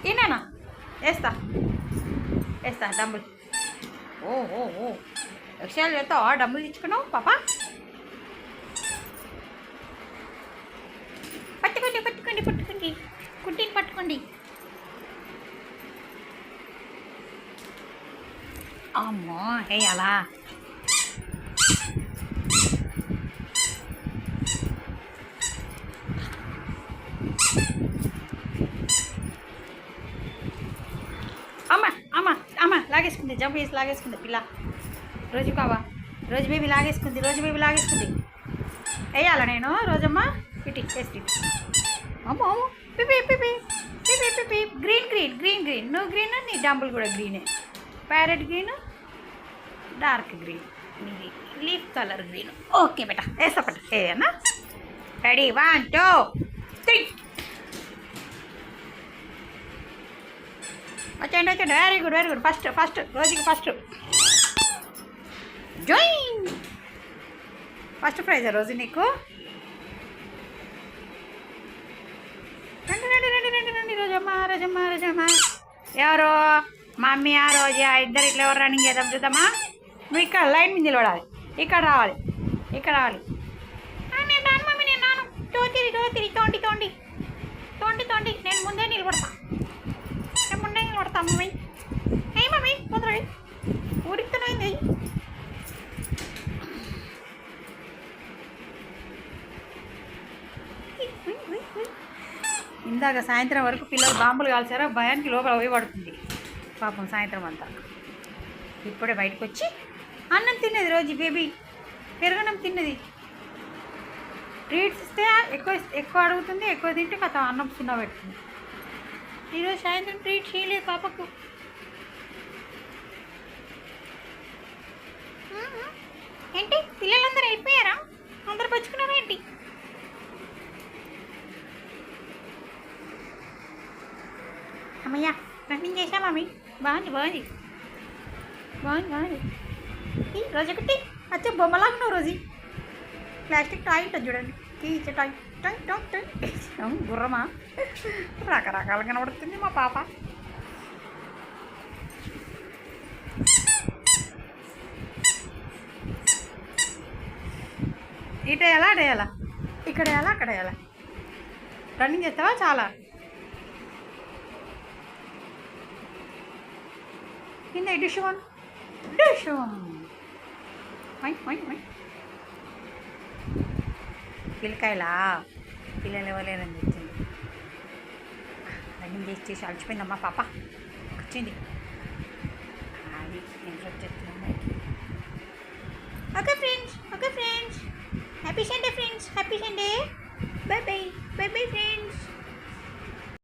తిన్నానా వేస్తా వేస్తా డబ్బులు. ఓ ఓ ఓ ఎక్స్చేంజ్ చేస్తావా? డబ్బులు ఇచ్చుకున్నావు పాప. పట్టుకోండి పట్టుకోండి పట్టుకోండి కుట్టిని పట్టుకోండి. అమ్మో వేయాలా? అమ్మ అమ్మ అమ్మ లాగేసుకుంది, జంప్ వేసి లాగేసుకుంది పిల్ల. రోజు కావా? రోజు బేబీ లాగేసుకుంది, రోజు బేబీ లాగేసుకుంది. వేయాలా నేను? రోజమ్మ పిటి వేసి. అమ్మో అమ్మో పిపి పిపి పిపి పిపి. Green green green green. నువ్వు గ్రీన్, నీ డంబుల్ కూడా గ్రీనే. ప్యారెట్ గ్రీన్, డార్క్ గ్రీన్, నీది లీఫ్ కలర్ గ్రీన్. ఓకే బేటా వేస్తా పట్ట ఏనా. రెడీ 1 2 3. వచ్చండి వచ్చండి. Very good very good. First first రోజుకి ఫస్ట్ జాయిన్. ఫస్ట్ ప్రైజా రోజు నీకు? రండి రండి రండి రండి రండి. రోజమ్మా రోజమ్మా రోజమ్మా. ఎవరు? మమ్మీ ఆ రోజు ఇద్దరు ఇట్లా ఎవరు రన్నింగ్ చేద్దాం చూద్దామా? నువ్వు ఇక్కడ లైన్ మీద నిలబడాలి, ఇక్కడ రావాలి, ఇక్కడ రావాలి. నేను నాను మమ్మీ, నేను నాను. తోతిరి తోతిరి తోండి తోండి తోండి తోండి. నేను ముందే నిలబడతా, నేను ముందే నిలబడతా మమ్మీ. ఏ మమ్మీ కుదరడి ఊరికుతున్నాయింది. ఇందాక సాయంత్రం వరకు పిల్లలు బాంబులు కాల్చారా, భయానికి లోపల పోయి పడుతుంది పాపం సాయంత్రం అంతా. ఇప్పుడే బయటకు వచ్చి అన్నం తిన్నది రోజు బేబీ, పెరగన్నం తిన్నది. ట్రీట్స్ ఇస్తే ఎక్కువ ఎక్కువ అడుగుతుంది, ఎక్కువ తింటే కథ అన్నం చిన్న పెడుతుంది. ఈరోజు సాయంత్రం ట్రీట్ చేయలేదు పాపకు. ఏంటి పిల్లలందరూ వెళ్ళిపోయారా? అందరు పచ్చుకున్నారా ఏంటి? అమ్మయ్యా రన్నింగ్ చేసా మమ్మీ. బాగుంది బాగుంది బాగుంది బాగుంది. రోజు ఒకటి అచ్చా బొమ్మలాగున్నావు రోజు. ప్లాస్టిక్ టాయ్ ఉంటుంది చూడండి, కీచే టాయ్ టాయ్ టాయ్ టాయ్. గుర్రమా? రకరకాలు కనబడుతుంది మా పాప. ఇటు ఎలా అటు ఎలా, ఇక్కడ ఎలా అక్కడ ఎలా. రన్నింగ్ చేస్తావా? చాలా కింద డిషువన్ డిషువన్. పిల్లకాయలా? పిల్లలు ఇవ్వలేరని తెచ్చింది. రన్నింగ్ చేసి చేసి అలసిపోయిందమ్మా పాప. వచ్చింది అది ఇంట్రెస్ట్ చెప్తున్నాయి. Okay friends, okay friends, happy Sunday friends, happy Sunday. By by by bye friends.